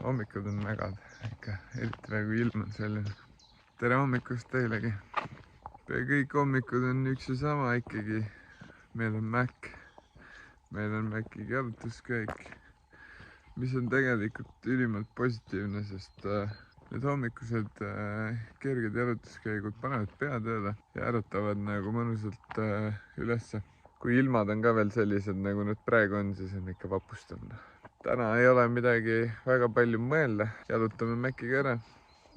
Hommikud on mägad ikka, eriti veel kui ilm on selline. Tere hommikust teilegi. Kõik hommikud on üks ja sama ikkagi. Meil on Mac. Meil on Maci jalutuskäik, mis on tegelikult ülimalt positiivne, sest need hommikused kerged jalutuskäigud panevad pea tööle ja ärutavad nagu mõnusalt ülesse. Kui ilmad on ka veel sellised, nagu nüüd praegu on, siis on ikka vapustav. Täna ei ole midagi väga palju mõelda, jalutame Maciga ära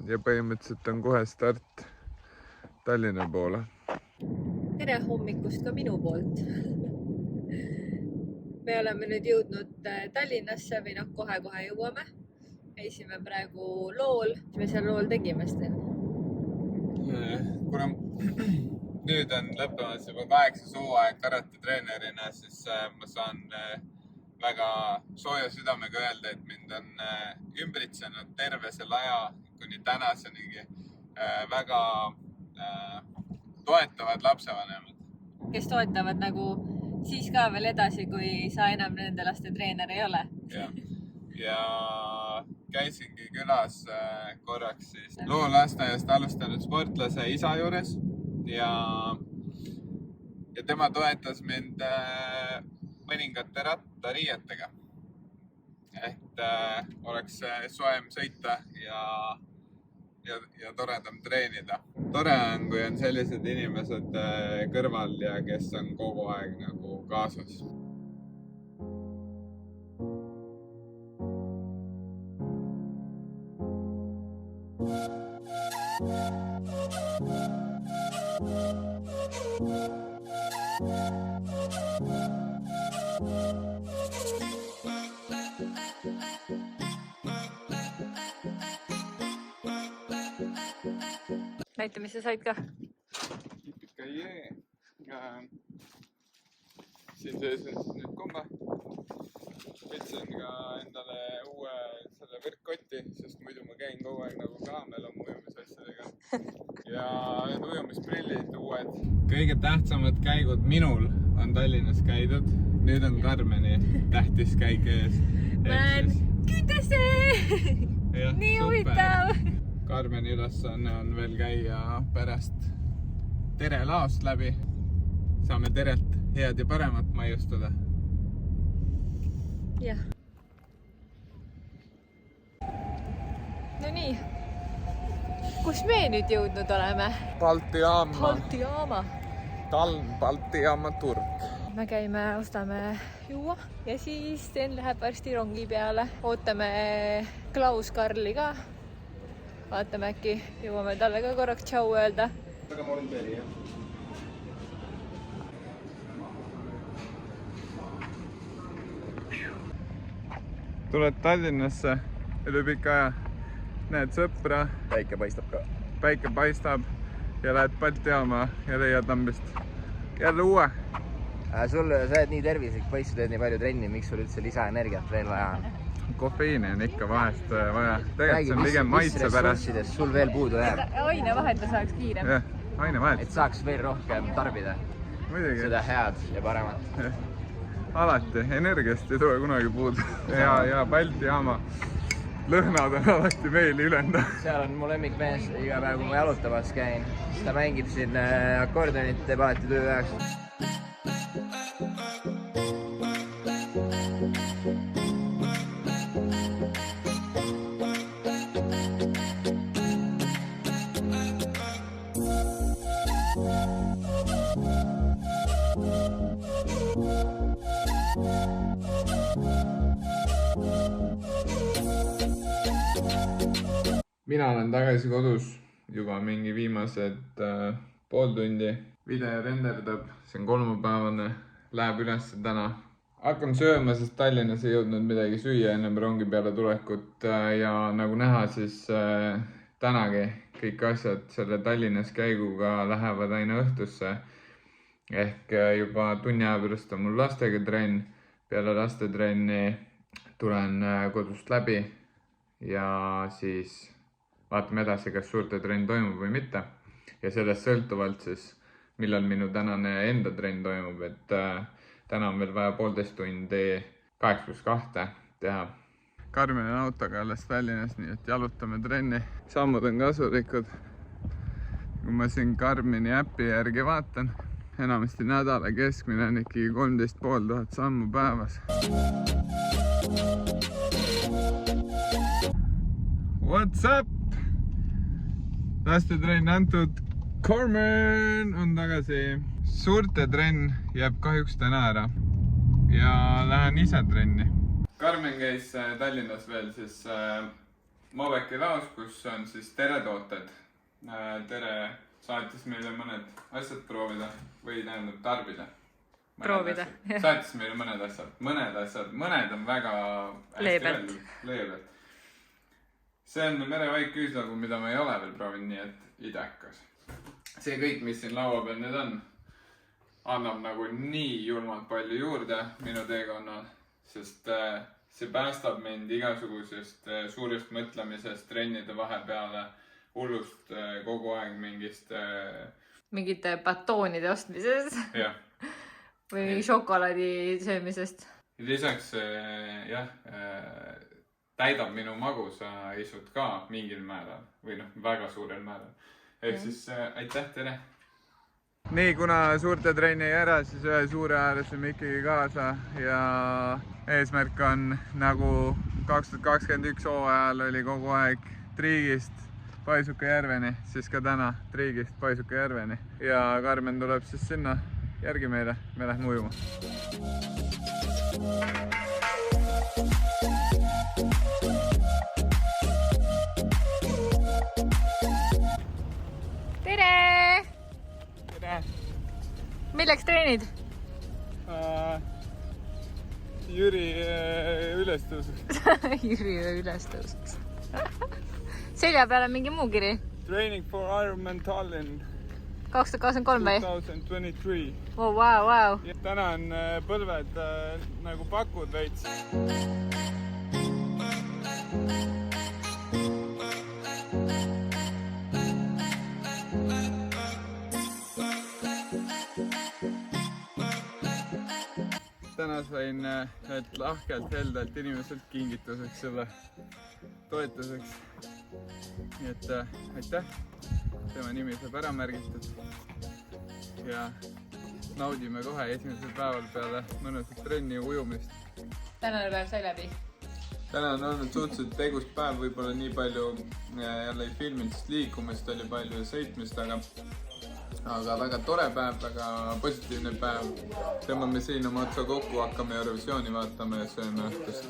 ja põhimõtteliselt on kohe start Tallinna poole. Tere hommikust ka minu poolt. Me oleme nüüd jõudnud Tallinnasse või kohe-kohe jõuame. Käisime praegu lool. Mis me seal lool tegime, Sten? Kuna nüüd on lõppemas juba 8 hooaeg karatetreenerina, siis ma saan väga sooja südamega öelda, et mind on ümbritsenud terve selle aja kuni tänaseni väga toetavad lapsevanemad. Kes toetavad nagu siis ka veel edasi, kui sa enam nende laste treener ei ole. Ja käisingi külas korraks siis Loo lasteaiast alustanud sportlase isa juures ja tema toetas mind mõningate rattariietega. Et oleks soem sõita ja toredam treenida. Tore on, kui on sellised inimesed kõrval ja kes on kogu aeg nagu kaasas. Näita, mis sa said ka? Ikka jee. Siin sees on siis nüüd komba. Võtsin ka endale uue selle võrkkotti, sest muidu ma käin kogu aeg nagu kaamel oma ujumisasjadega. Ja need ujumisprillid uued. Kõige tähtsamad käigud minul on Tallinnas käidud. Nüüd on Karmeni tähtis käik ees. Ma olen küntesse! Nii huvitav! Karmeni ülesanne on veel käia pärast Tere laost läbi. Saame Teret head ja paremat maiustada. Jah. No nii. Kus me nüüd jõudnud oleme? Balti jaama. Talm, Balti jaama turg. Me käime, ostame juua ja siis Sten läheb varsti rongi peale. Ootame Klaus Karli ka. Vaatame äkki jõuame talle ka korraks tšau öelda. Väga ma olin peali, jah. Tuled Tallinnasse üle pika aja, näed sõpra. Päike paistab ka. Päike paistab ja lähed Balti jaama ja leiad lambist jälle uue. Sa oled nii tervislik poiss, teed nii palju trenni, miks sul üldse lisaenergiat veel vaja on? Kofeiini on ikka vahest vaja. Tegelikult see on pigem maitse pärast. Sul veel puudu jääb? Ainevahetus saaks kiirem. Jah, ainevahetus. Et saaks veel rohkem tarbida. Muidugi. Seda head ja paremat. Alati, energiast ei tule kunagi puudu. Ja Balti jaama lõhnad on alati meeli ülenda. Seal on mu lemmikmees iga päev, kui ma jalutamas käin. Ta mängib siin akordionit, teeb alati töö ajaks. Mina olen tagasi kodus juba mingi viimased pool tundi. Video renderdab, see on kolmapäevane, läheb üles täna. Hakkan sööma, sest Tallinnas ei jõudnud midagi süüa ennem rongi peale tulekut ja nagu näha, siis tänagi kõik asjad selle Tallinnas käiguga lähevad aina õhtusse. Ehk juba tunni aja pärast on mul lastega trenn. Peale lastetrenni tulen kodust läbi ja siis vaatame edasi, kas suurte trenn toimub või mitte. Ja sellest sõltuvalt siis, millal minu tänane enda trenn toimub, et täna on veel vaja 1,5 tundi 8+2 teha. Karmen on autoga alles Tallinnas, nii et jalutame trenni. Sammud on kasulikud. Kui ma siin Karmeni äpi järgi vaatan, enamasti nädala keskmine on ikkagi 13,500 sammu päevas. What's up? Lastetrenn antud. Karmen on tagasi. Suurte trenn jääb kahjuks täna ära ja lähen ise trenni. Karmen käis Tallinnas veel siis Mobeki laos, kus on siis Tere tooted. Tere saatis meile mõned asjad proovida või tähendab tarbida. Proovida. Saatis meile mõned asjad. Mõned on väga leebelt. See on merevaik küüslagu, mida ma ei ole veel proovinud, nii et idekas. See kõik, mis siin laua peal nüüd on, annab nagu nii julmalt palju juurde minu teekonnal, sest see päästab mind igasugusest suurest mõtlemisest, trennide vahepeale, hullust kogu aeg mingite batoonide ostmises või šokolaadi söömisest. Lisaks täidab minu magusaisud ka mingil määral või väga suurel määral. Ehk siis aitäh, Tere! Nii, kuna suurte trenni ei ära, siis ühe suure äärasime ikkagi kaasa ja eesmärk on nagu 2021 hooajal oli kogu aeg Triigist Paisuka järveni, siis ka täna Triigist Paisuka järveni ja Karmen tuleb siis sinna järgi meile, me lähme ujuma. Tere! Milleks treenid? Jüri ülestõusuks. Jüri ülestõusuks. Selja peal on mingi muu kiri. Training for Ironman Tallinn 2023 või? 2023. Oh, wow. Täna on põlved nagu pakud veits. Täna sain need lahkelt heldelt inimeselt kingituseks selle toetuseks. Nii et aitäh, tema nimi saab ära märgitud ja naudime kohe esimesel päeval peale mõnusat trenni ja ujumist. Tänane päev sai läbi. Täna on olnud suhteliselt tegus päev, võib-olla nii palju jälle ei filminud, sest liikumist oli palju ja sõitmist, aga väga tore päev, väga positiivne päev. Tõmbame siin oma otsa kokku, hakkame Eurovisiooni vaatama ja sööme õhtust.